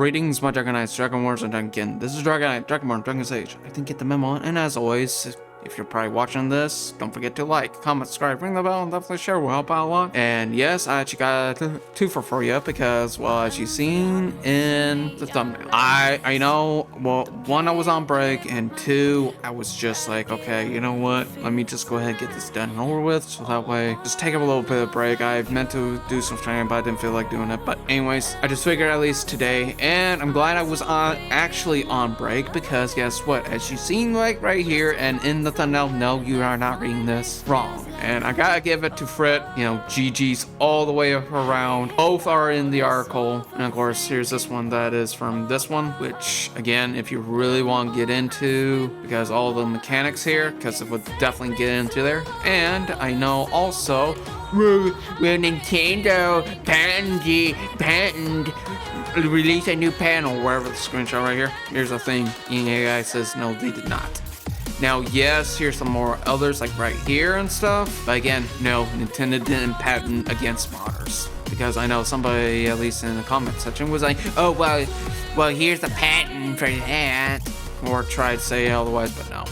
Greetings, my Dragonites, Dragonborns, and again, this is Dragonite, Dragonborn, Dragon Sage. I didn't get the memo, and as always, if you're probably watching this, don't forget to like, comment, subscribe, ring the bell, and definitely share. Will help out a lot. And yes, I actually got a twofer for you because, well, as you've seen in the thumbnail, I know, well, one, I was on break, and two, I was just like, okay, you know what? Let me just go ahead and get this done and over with, so that way, just take a little bit of break. I meant to do some training, but I didn't feel like doing it. But anyways, I just figured at least today, and I'm glad I was actually on break because guess what? As you've seen right here and in the thumbnail, no, you are not reading this wrong. And I gotta give it to Frit, you know, GG's all the way around. Both are in the article. And of course, here's this one that is from this one, which again, if you really want to get into, because all the mechanics here, because it would definitely get into there. And I know also, when Nintendo patent release a new panel, wherever the screenshot right here. Here's the thing, EA says no, they did not. Now, yes, here's some more others, like right here and stuff. But again, no, Nintendo didn't patent against modders. Because I know somebody, at least in the comment section, was like, oh, well, here's the patent for that. Or tried to say otherwise, but no.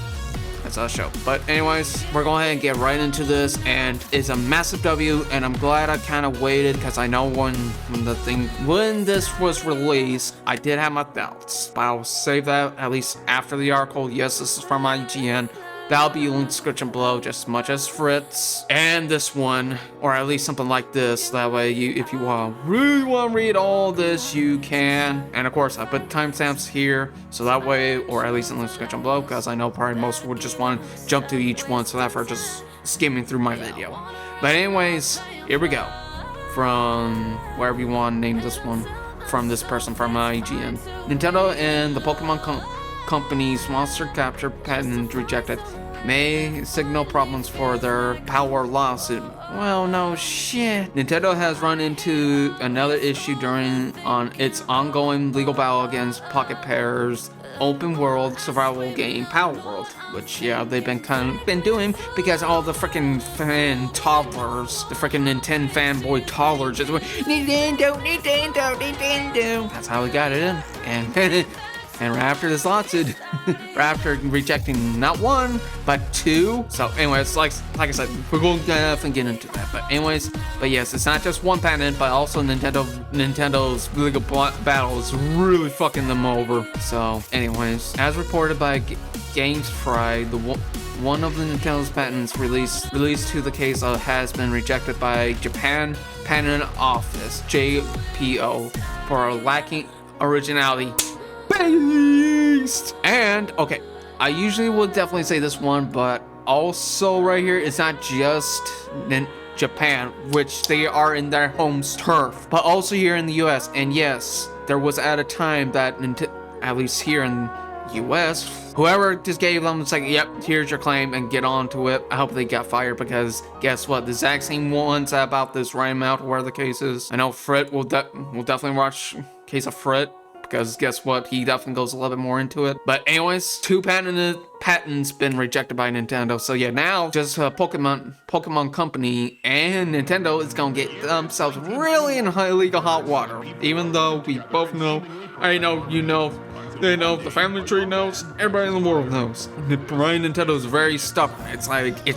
That's a show. But anyways, we're going ahead and get right into this. And it's a massive W, and I'm glad I kind of waited, because I know when this was released, I did have my doubts. But I'll save that at least after the article. Yes, this is from IGN. That'll be linked in the description below, just as much as Fritz and this one, or at least something like this. That way, if you really want to read all this, you can. And of course, I put timestamps here, so that way, or at least in the description below, because I know probably most would just want to jump to each one, so that for just skimming through my video. But anyways, here we go. From wherever you want to name this one, from this person from IGN. Nintendo and the Pokemon Company's monster capture patent rejected may signal problems for their Palword lawsuit. Well, no shit. Nintendo has run into another issue on its ongoing legal battle against Pocket Pair's open world survival game Palword, which yeah, they've been doing because all the freaking fan toddlers, the freaking Nintendo fanboy toddlers just went Nintendo. That's how we got it in. And right after this lawsuit, right after rejecting not one, but two. So anyways, like I said, we're going to definitely get into that. But yes, it's not just one patent, but also Nintendo's legal battle is really fucking them over. So anyways, as reported by GameSpy, one of the Nintendo's patents released to the case has been rejected by Japan Patent Office, JPO, for lacking originality. Based. And okay, I usually would definitely say this one, but also right here, it's not just Japan, which they are in their home turf, but also here in the US. And yes, there was at a time that at least here in US, whoever just gave them, it's like, yep, here's your claim and get on to it. I hope they got fired, because guess what, the exact same ones about this right out where the case is. I know Frit will definitely watch case of Frit, because guess what, he definitely goes a little bit more into it. But anyways, two patents been rejected by Nintendo. So yeah, now just Pokemon Company and Nintendo is gonna get themselves really in illegal hot water. Even though we both know, I know, you know, they know, the family tree knows, everybody in the world knows. Right, Nintendo is very stubborn. It's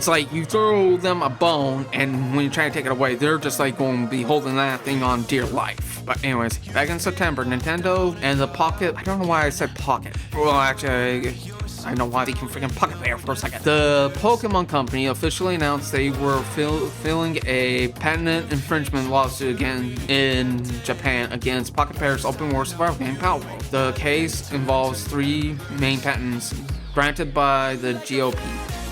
like you throw them a bone, and when you try to take it away, they're just like going to be holding that thing on dear life. But anyways, back in September, Nintendo and the Pocket, I don't know why I said Pocket. Well, actually, I know why they can freaking Pocket there for a second. The Pokemon Company officially announced they were filing a patent infringement lawsuit again in Japan against Pocket Pair's open world survival game Palword. The case involves three main patents granted by the GOP,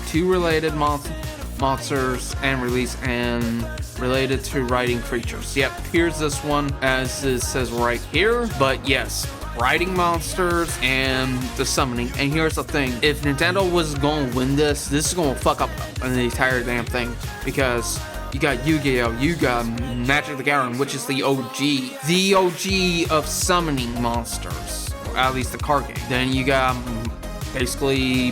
two related monsters and release, and related to riding creatures. Yep, here's this one as it says right here. But yes, riding monsters and the summoning. And here's the thing, if Nintendo was going to win this is going to fuck up the entire damn thing, because you got Yu-Gi-Oh, you got Magic the Gathering, which is the OG of summoning monsters, or at least the card game. Then you got basically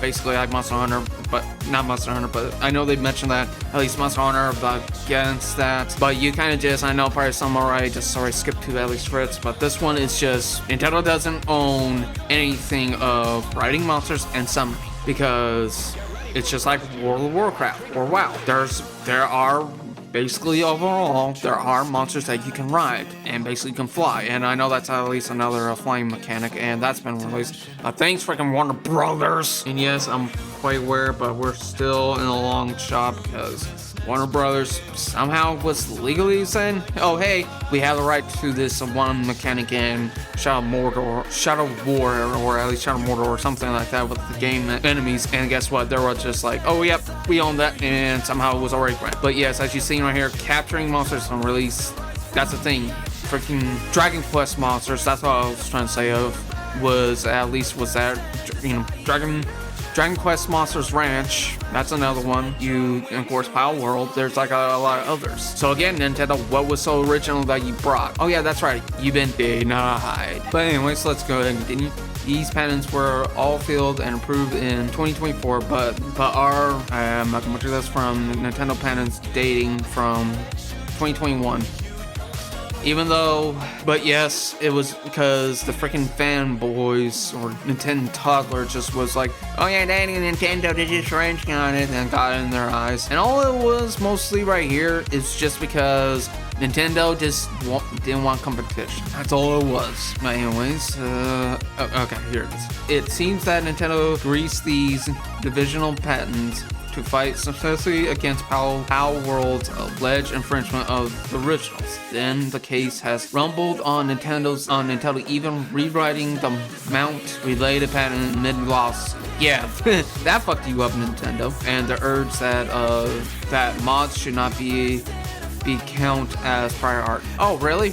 basically like Monster Hunter, but not Monster Hunter, but I know they mentioned that, at least Monster Hunter, but against that. But you kind of just, I know probably some already just sorry skip to at least Fritz, but this one is just, Nintendo doesn't own anything of riding monsters and summoning, because it's just like World of Warcraft or WoW. There are basically overall, there are monsters that you can ride and basically can fly. And I know that's at least another flying mechanic, and that's been released. Thanks, freaking Warner Brothers. And yes, I'm quite aware, but we're still in a long shot because Warner Brothers somehow was legally saying, oh hey, we have the right to this one mechanic in Shadow of War, or at least Shadow of Mordor, or something like that with the game enemies. And guess what? They were just like, oh yep, we own that, and somehow it was already granted. But yes, as you see right here, capturing monsters on release, that's the thing. Freaking Dragon Quest monsters, that's what I was trying to say of, was that, you know, Dragon Quest Monsters Ranch, that's another one. And of course, Palworld, there's like a lot of others. So again, Nintendo, what was so original that you brought? Oh yeah, that's right, you've been denied. But anyways, let's go ahead and continue. These patents were all filled and approved in 2024, but are, I can do this from Nintendo patents dating from 2021. But yes, it was because the freaking fanboys or Nintendo toddler just was like, oh yeah, Daddy, Nintendo did just wrenching on it, and got it in their eyes. And all it was mostly right here is just because Nintendo just didn't want competition. That's all it was. But anyways, okay, here it is. It seems that Nintendo greased these divisional patents to fight successfully against Palworld's alleged infringement of the originals. Then the case has rumbled on Nintendo even rewriting the mount-related patent mid-lawsuit. Yeah, that fucked you up, Nintendo. And the urge that mods should not be count as prior art. Oh, really?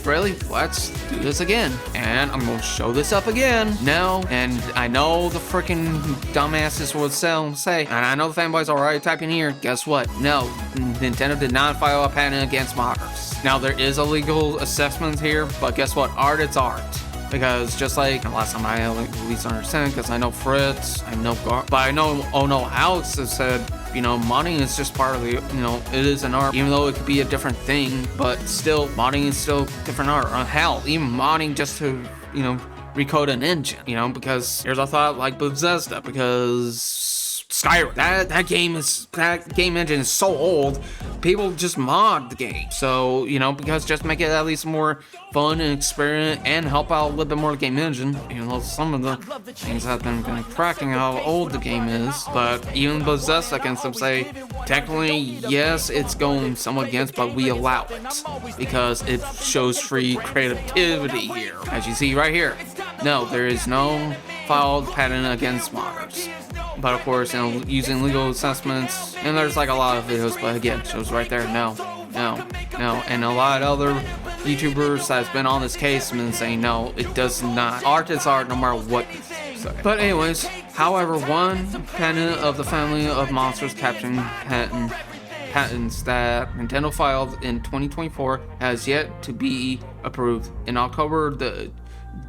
Let's do this again. And I'm going to show this up again. No, and I know the freaking dumbasses would say, and I know the fanboys are already typing here, guess what? No, Nintendo did not file a patent against modders. Now, there is a legal assessment here, but guess what? Art, it's art. Because just like last time I at least understand, because I know Fritz, I know but I know Alex has said, you know, modding is just part of the, you know, it is an art, even though it could be a different thing, but still, modding is still different art. Hell, even modding just to, you know, recode an engine, you know, because here's a thought like Bethesda, because Skyrim, that game engine is so old, people just mod the game. So, you know, because just make it at least more fun and experience and help out a little bit more the game engine. Even though some of the things have been kind of cracking how old the game is. But even Bethesda can still say, technically, yes, it's going somewhat against, but we allow it. Because it shows free creativity here. As you see right here. No, there is no filed patent against modders. But of course, you know, using legal assessments, and there's like a lot of videos, but again, it shows right there, no. And a lot of other YouTubers that's been on this case have been saying, no, it does not. Art is art no matter what you say. But anyways, however, one patent of the family of monsters capturing patents that Nintendo filed in 2024 has yet to be approved. In October, the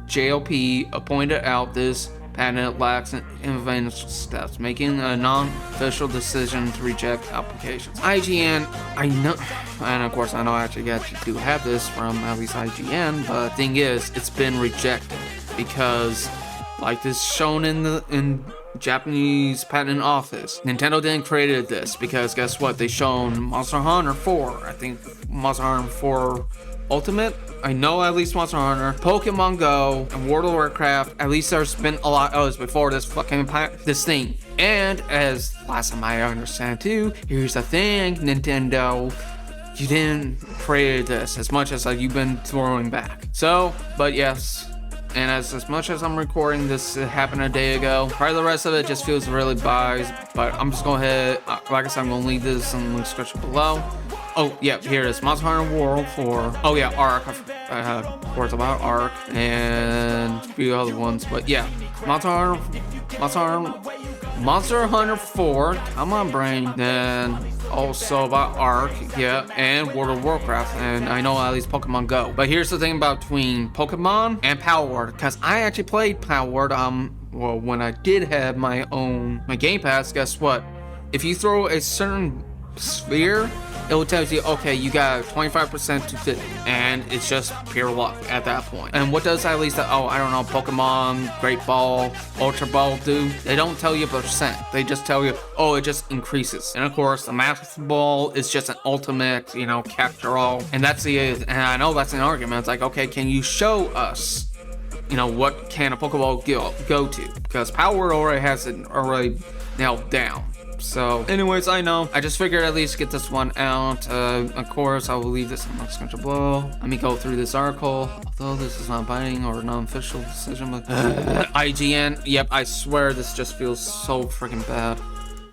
JLP pointed out this patent lacks innovative steps, making a non-official decision to reject applications. IGN, I know, and of course I know I actually do have this from at least IGN, but the thing is, it's been rejected because, like this shown in Japanese patent office, Nintendo didn't create this because guess what? They shown Monster Hunter 4, I think Monster Hunter 4 Ultimate. I know at least Monster Hunter, Pokemon Go, and World of Warcraft. At least there's been a lot others before this thing. And as last time I understand too, here's the thing, Nintendo, you didn't create this as much as you've been throwing back. So, but yes. And as much as I'm recording this, it happened a day ago. Probably the rest of it just feels really biased, but I'm just going ahead, like I said, I'm going to leave this in the link description below. Oh, yeah, here it is. Monster Hunter World 4. Oh, yeah, Ark. Of course, about Ark and a few other ones. But yeah, Monster Hunter 4. Come on, brain. Then also about Ark, yeah, and World of Warcraft, and I know at least Pokemon Go. But here's the thing about between Pokemon and Palword, because I actually played Palword, well, when I did have my Game Pass, guess what? If you throw a certain sphere, it will tell you, okay, you got 25% to 50, and it's just pure luck at that point. And what does at least, I don't know, Pokemon, Great Ball, Ultra Ball do? They don't tell you percent. They just tell you, oh, it just increases. And of course, the Master Ball is just an ultimate, capture all. And and I know that's an argument. It's like, okay, can you show us, what can a Pokeball go to? Because Power already has it already nailed down. So anyways, I know, I just figured at least get this one out. Of course, I will leave this in the description below. Let me go through this article, although this is not binding or non-official decision, but IGN, yep, I swear this just feels so freaking bad.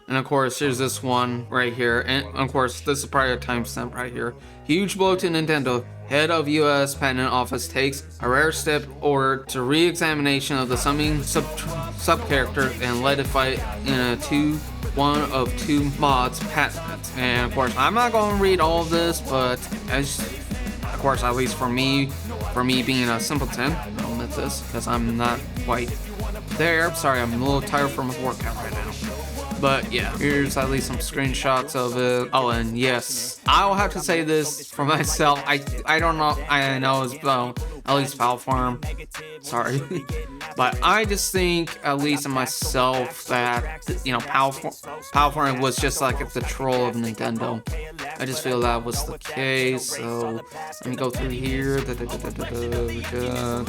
And of course, here's this one right here, and of course, this is probably a timestamp right here. Huge blow to Nintendo. Head of U.S. Patent Office takes a rare step or to re-examination of the summoning sub-character and let it fight in one of two mods patent. And of course, I'm not going to read all of this, but of course, at least for me being a simpleton, I'll admit this because I'm not quite there. Sorry, I'm a little tired from a workout right now. But yeah, here's at least some screenshots of it. Oh, and yes, I'll have to say this for myself. I don't know. I know it's at least Foul Farm. Sorry. But I just think, at least in myself, that, Power Farm was just like the troll of Nintendo. I just feel that was the case. So let me go through here.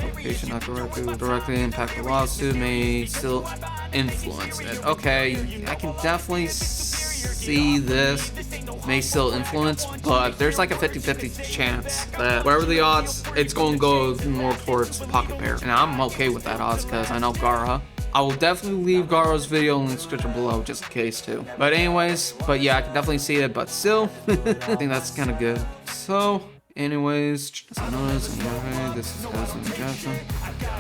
Location not directly impact the lawsuit may still influence it. Okay, I can definitely see this may still influence, but there's like a 50-50 chance that wherever the odds, it's going to go more towards Pocket Bear. And I'm okay with that odds because I know Gara. I will definitely leave Gara's video in the description below just in case too. But anyways, yeah, I can definitely see it, but still, I think that's kind of good. So anyways, as I noticed, this is Jackson.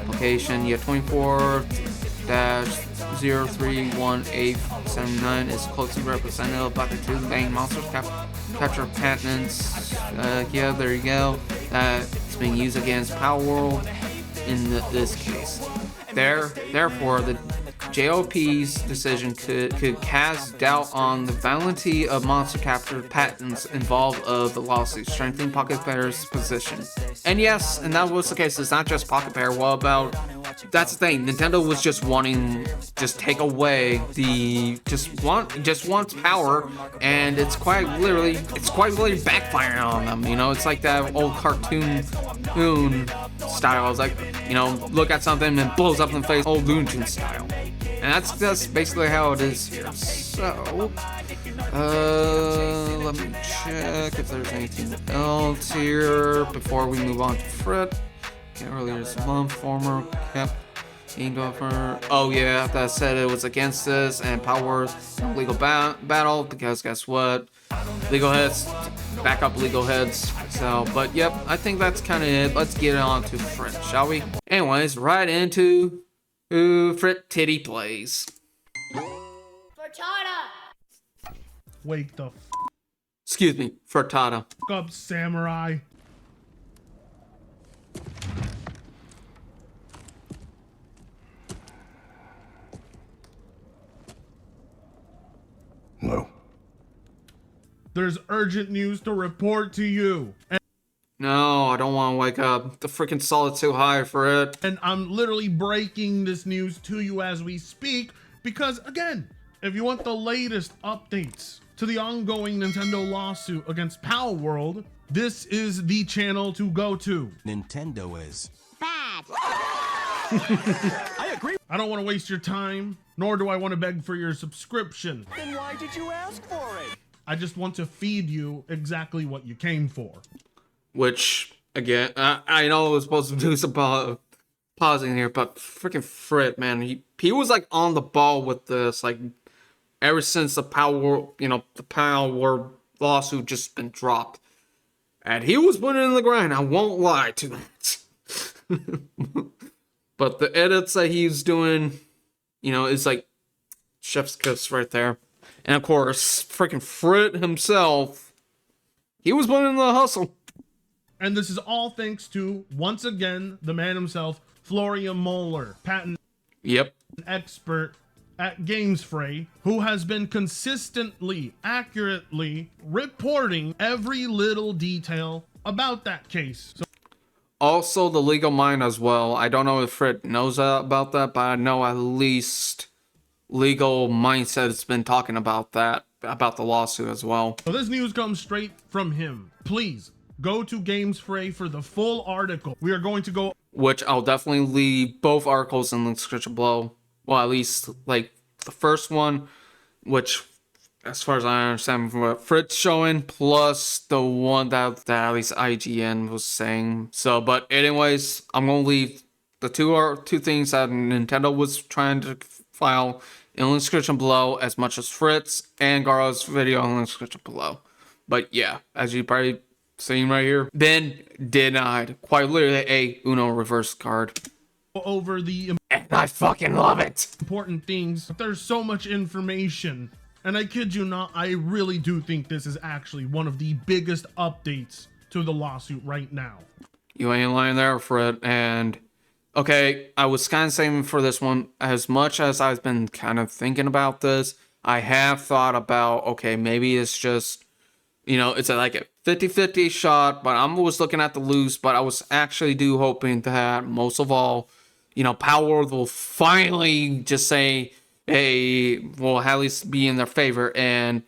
Location, yeah, 24-031879 is closely representative by the two main monsters capture patents. Yeah, there you go. It's being used against Palworld in this case. Therefore, the JOP's decision could cast doubt on the validity of monster capture patents involved of the lawsuit, strengthening Pocket Bear's position. And yes, and that was the case. It's not just Pocket Bear. What about? That's the thing. Nintendo was just wanting take away just wants power, and it's quite literally backfiring on them. It's like that old cartoon style. It's like, look at something and blows up in the face, old Looney Tunes style. And that's basically how it is here. So, let me check if there's anything else here before we move on to Frit. Okay, earlier this month, former kept Ingolfer. Oh yeah, that said it was against this and Palworld legal battle because guess what? Legal heads, back up legal heads. So, but yep, I think that's kind of it. Let's get on to Frit, shall we? Anyways, right into Frit Titty Plays. Frittata! Wake the Excuse me, Frittata. up, samurai. Hello. There's urgent news to report to you. No, I don't want to wake up. The freaking solid's too high for it. And I'm literally breaking this news to you as we speak because, again, if you want the latest updates to the ongoing Nintendo lawsuit against Palworld, this is the channel to go to. Nintendo is Bad! I agree. I don't want to waste your time, nor do I want to beg for your subscription. Then why did you ask for it? I just want to feed you exactly what you came for. Which, again, I know I was supposed to do some pausing here, but freaking Frit, man, he was like on the ball with this, like ever since the Palworld lawsuit just been dropped, and he was putting in the grind. I won't lie to that. But the edits that he's doing, is like chef's kiss right there. And of course, freaking Frit himself, he was putting in the hustle. And this is all thanks to, once again, the man himself, Florian Moeller, patent Yep. expert at GamesFray, who has been consistently, accurately reporting every little detail about that case. So Also, the legal mind as well. I don't know if Frit knows about that, but I know at least Legal Mindset has been talking about that, about the lawsuit as well. this news comes straight from him. Please go to GamesFray for the full article. We are going to go, Which I'll definitely leave both articles in the description below. Well, at least like the first one, which, as far as I understand from what Frit's showing, plus the one that at least IGN was saying. So, but anyways, I'm gonna leave the two things that Nintendo was trying to file in the description below, as much as Fritz and Garo's video in the description below. But yeah, as you probably seen right here, been denied. Quite literally a Uno reverse card. over the And I fucking love it. important things. There's so much information, and I kid you not, I really do think this is actually one of the biggest updates to the lawsuit right now. You ain't lying there, Fred. And okay, I was kind of saving for this one. As much as I've been kind of thinking about this, I have thought about, okay, maybe it's just, it's like a 50-50 shot, but I'm always looking at the loose. But I was actually hoping that most of all, Palword will finally just say, hey, will at least be in their favor. And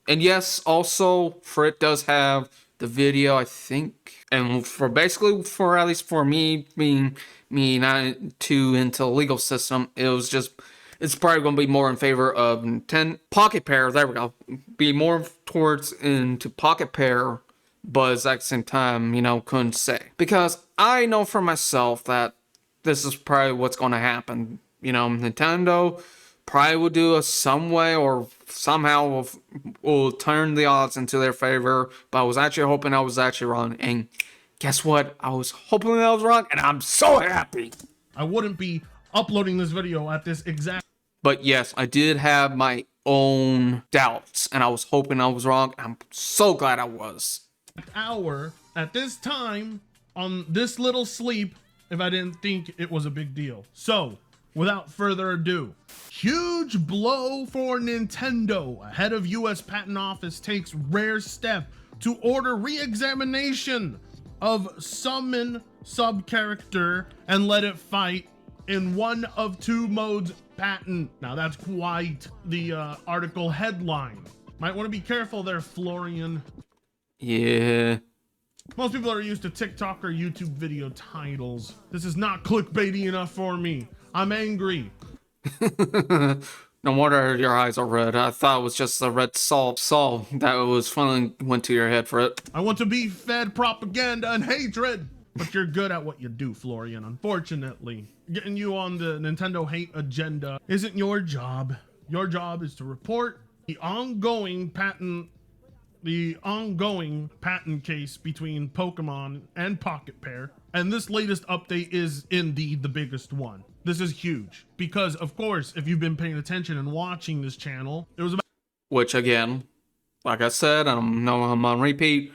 yes, also, Frit does have the video, I think. And for at least for me, being me not too into the legal system, it's probably going to be more in favor of Pocket Pair. There we go. Be more towards into Pocket Pair, but at the same time, couldn't say. Because I know for myself that this is probably what's going to happen. Nintendo probably will do it some way or somehow will turn the odds into their favor. But I was actually hoping I was actually wrong. And guess what? I was hoping I was wrong, and I'm so happy. I wouldn't be uploading this video at this exact But yes, I did have my own doubts, and I was hoping I was wrong. I'm so glad I was. hour at this time on this little sleep if I didn't think it was a big deal. So, without further ado, huge blow for Nintendo. Head of US Patent Office takes rare step to order re-examination of summon sub-character and let it fight in one of two modes patent. Now that's quite the article headline. Might want to be careful there, Florian. Yeah. Most people are used to TikTok or YouTube video titles. This is not clickbaity enough for me. I'm angry. No wonder your eyes are red. I thought it was just the red salt that was finally went to your head for it. I want to be fed propaganda and hatred. But you're good at what you do, Florian. Unfortunately, getting you on the Nintendo hate agenda isn't your job. Your job is to report the ongoing patent case between Pokemon and Pocket Pair. And this latest update is indeed the biggest one. This is huge because, of course, if you've been paying attention and watching this channel, it was about Which again, like I said, I'm on repeat.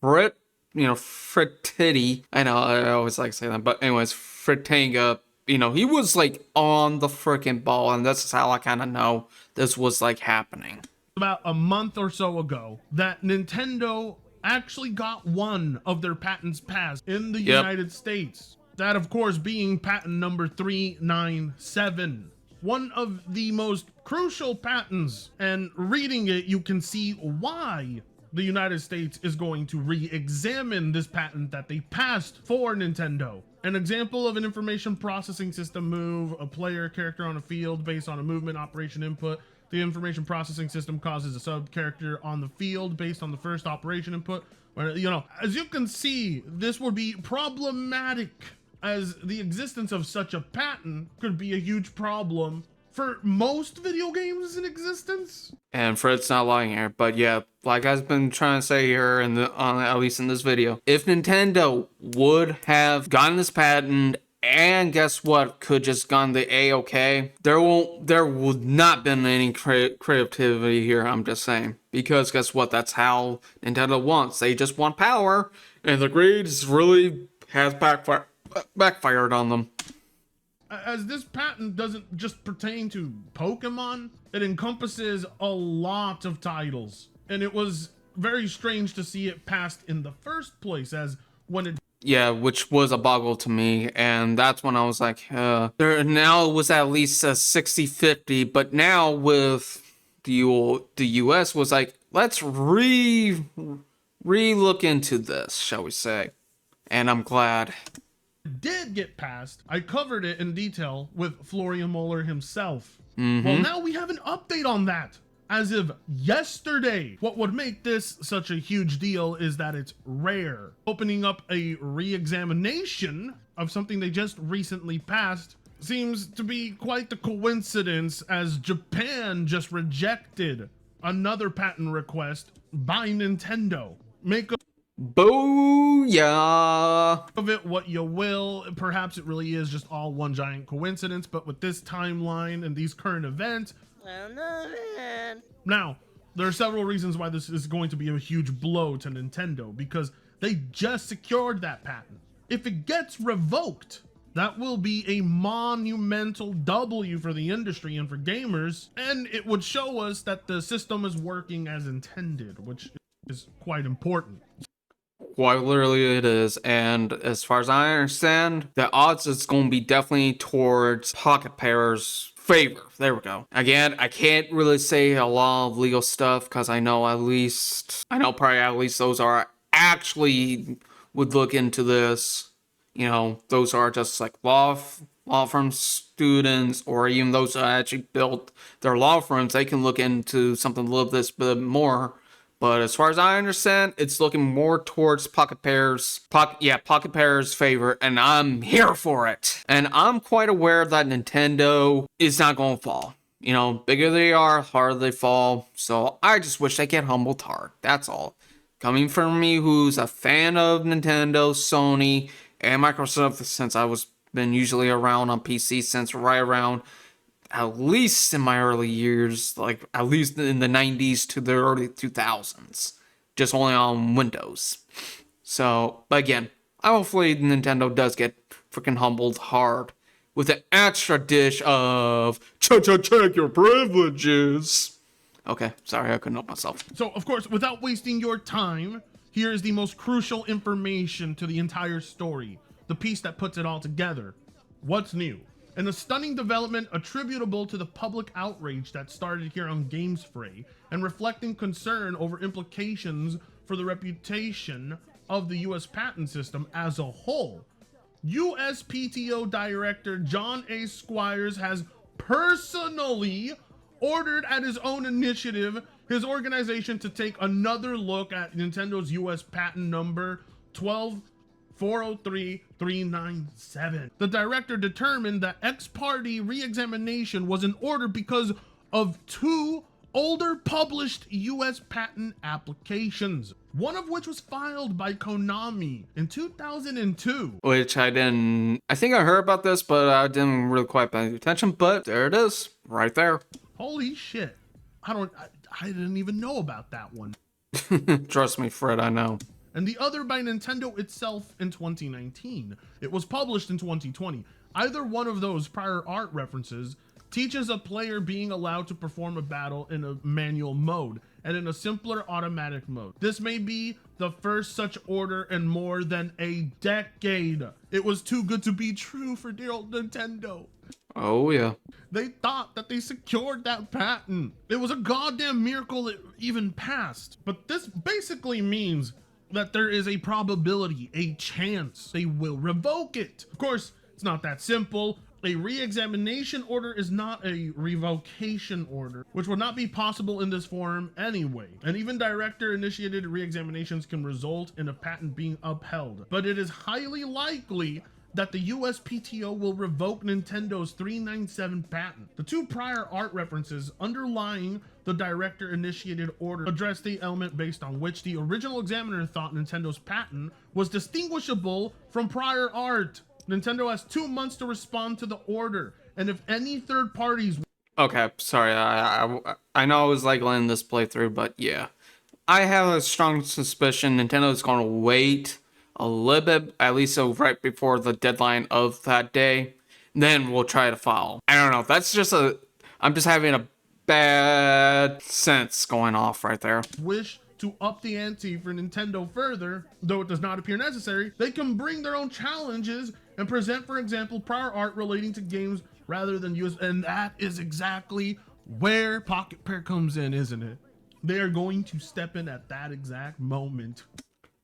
Frittity. I know I always like to say that, but anyways, Fritanga. He was like on the freaking ball, and this is how I kind of know this was like happening. about a month or so ago that Nintendo actually got one of their patents passed in the United States. That, of course, being patent number 397. One of the most crucial patents, and reading it, you can see why the United States is going to re-examine this patent that they passed for Nintendo. An example of an information processing system move a player character on a field based on a movement operation input. The information processing system causes a sub character on the field based on the first operation input. As you can see, this would be problematic, as the existence of such a patent could be a huge problem for most video games in existence. And Fred's not lying here, but yeah, like I've been trying to say here, at least in this video, if Nintendo would have gotten this patent and guess what? Could just gone the A-okay. There would not been any creativity here, I'm just saying. Because guess what? That's how Nintendo wants. They just want power, and the greed really has backfired on them. As this patent doesn't just pertain to Pokemon, it encompasses a lot of titles. And it was very strange to see it passed in the first place, as when it... Yeah, which was a boggle to me, and that's when I was like, there now was at least a 60-50, but now with the US was like, let's re-look into this, shall we say. And I'm glad. Did get passed. I covered it in detail with Florian Muller himself. Well, now we have an update on that as of yesterday. What would make this such a huge deal is that it's rare. Opening up a re-examination of something they just recently passed seems to be quite the coincidence, as Japan just rejected another patent request by Nintendo. Make Booyah! of it what you will. Perhaps it really is just all one giant coincidence, but with this timeline and these current events, now there are several reasons why this is going to be a huge blow to Nintendo, because they just secured that patent. If it gets revoked, that will be a monumental W for the industry and for gamers, and it would show us that the system is working as intended, which is quite important. Quite literally it is, and as far as I understand, the odds is going to be definitely towards Pocket Pair's favor. There we go. Again, I can't really say a lot of legal stuff because I know probably at least those are actually would look into this. You know, those are just like law firm students, or even those that actually built their law firms. They can look into something a little bit more. But as far as I understand, it's looking more towards Pocket Pair's favor, and I'm here for it. And I'm quite aware that Nintendo is not going to fall. You know, bigger they are, harder they fall. So I just wish they get humbled hard. That's all. Coming from me, who's a fan of Nintendo, Sony, and Microsoft since I was been usually around on PC since right around, at least in my early years, like at least in the 90s to the early 2000s, just only on Windows. So, but again, hopefully Nintendo does get freaking humbled hard with an extra dish of check your privileges. Okay, sorry, I couldn't help myself. So, of course, without wasting your time, here is the most crucial information to the entire story, the piece that puts it all together. What's new? And a stunning development attributable to the public outrage that started here on GamesFray, and reflecting concern over implications for the reputation of the US patent system as a whole. USPTO Director John A. Squires has personally ordered at his own initiative his organization to take another look at Nintendo's US patent number 12403-397. The director determined that ex-parte re-examination was in order because of two older published US patent applications, one of which was filed by Konami in 2002. Which I think I heard about this, but I didn't really quite pay attention, but there it is, right there. Holy shit. I didn't even know about that one. Trust me, Fred, I know. And the other by Nintendo itself in 2019. It was published in 2020. Either one of those prior art references teaches a player being allowed to perform a battle in a manual mode and in a simpler automatic mode. This may be the first such order in more than a decade. It was too good to be true for dear old Nintendo. Oh yeah. They thought that they secured that patent. It was a goddamn miracle it even passed. But this basically means that there is a probability, a chance they will revoke it. Of course, it's not that simple. A re-examination order is not a revocation order, which would not be possible in this form anyway. And even director-initiated re-examinations can result in a patent being upheld. But it is highly likely that the USPTO will revoke Nintendo's 397 patent. The two prior art references underlying the director-initiated order address the element based on which the original examiner thought Nintendo's patent was distinguishable from prior art. Nintendo has 2 months to respond to the order, and if any third parties... Okay, sorry. I know I was like letting this play through, but yeah. I have a strong suspicion Nintendo is going to wait a little bit, at least so right before the deadline of that day. Then we'll try to file. I don't know. That's just I'm just having a bad sense going off right there. wish to up the ante for Nintendo further, though it does not appear necessary, they can bring their own challenges and present, for example, prior art relating to games rather than use, and that is exactly where Pocket Pair comes in, isn't it? They are going to step in at that exact moment.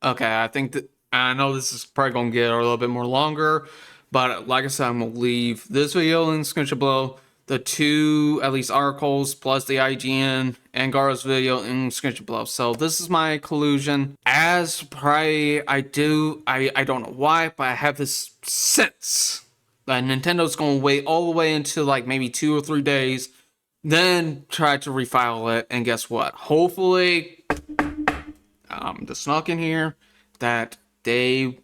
Okay, I think that I know this is probably going to get a little bit more longer, but like I said, I'm going to leave this video in the description below. The 2, at least, articles plus the IGN and Garo's video in the description below. So this is my collusion. As probably I don't know why, but I have this sense that Nintendo's going to wait all the way until like maybe 2 or 3 days, then try to refile it. And guess what? Hopefully, the snuck in here that they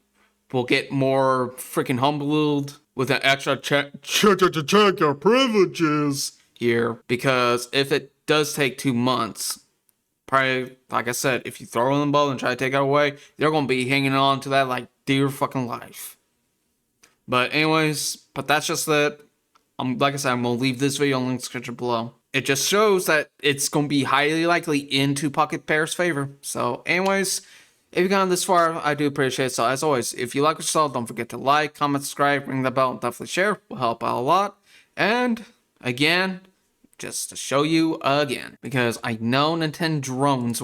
will get more freaking humbled with an extra check your privileges here, because if it does take 2 months, probably, like I said, if you throw in the ball and try to take it away, they're going to be hanging on to that like dear fucking life. But anyways, but that's just it. Like I said, I'm going to leave this video in the description below. It just shows that it's going to be highly likely into Pocket Pair's favor. So anyways, if you've gone this far, I do appreciate it. So as always, if you like what you saw, don't forget to like, comment, subscribe, ring the bell, and definitely share. Will help out a lot. And again, just to show you again, because I know Nintendo drones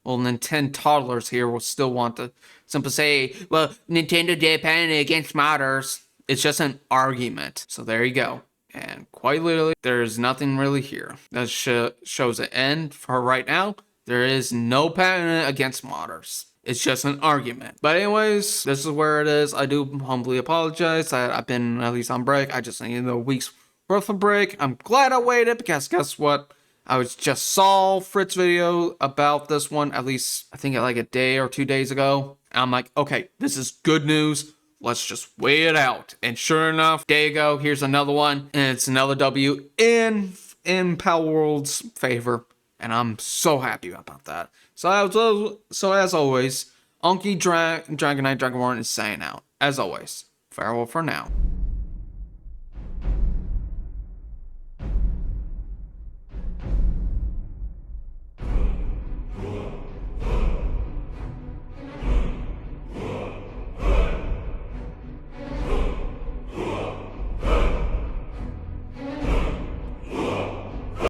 Nintendo toddlers here will still want to simply say, well, Nintendo Japan against modders. It's just an argument. So there you go. And quite literally, there's nothing really here. That shows an end for right now. There is no patent against modders. It's just an argument. But anyways, this is where it is. I do humbly apologize that I've been at least on break. I just needed a week's worth of break. I'm glad I waited, because guess what? I just saw Fritz's video about this one, at least I think like a day or 2 days ago. And I'm like, okay, this is good news. Let's just wait it out. And sure enough, day ago, here's another one. And it's another W in Palword's favor. And I'm so happy about that. So as always, Unky Dragonite Dragonborn is saying out. As always, farewell for now.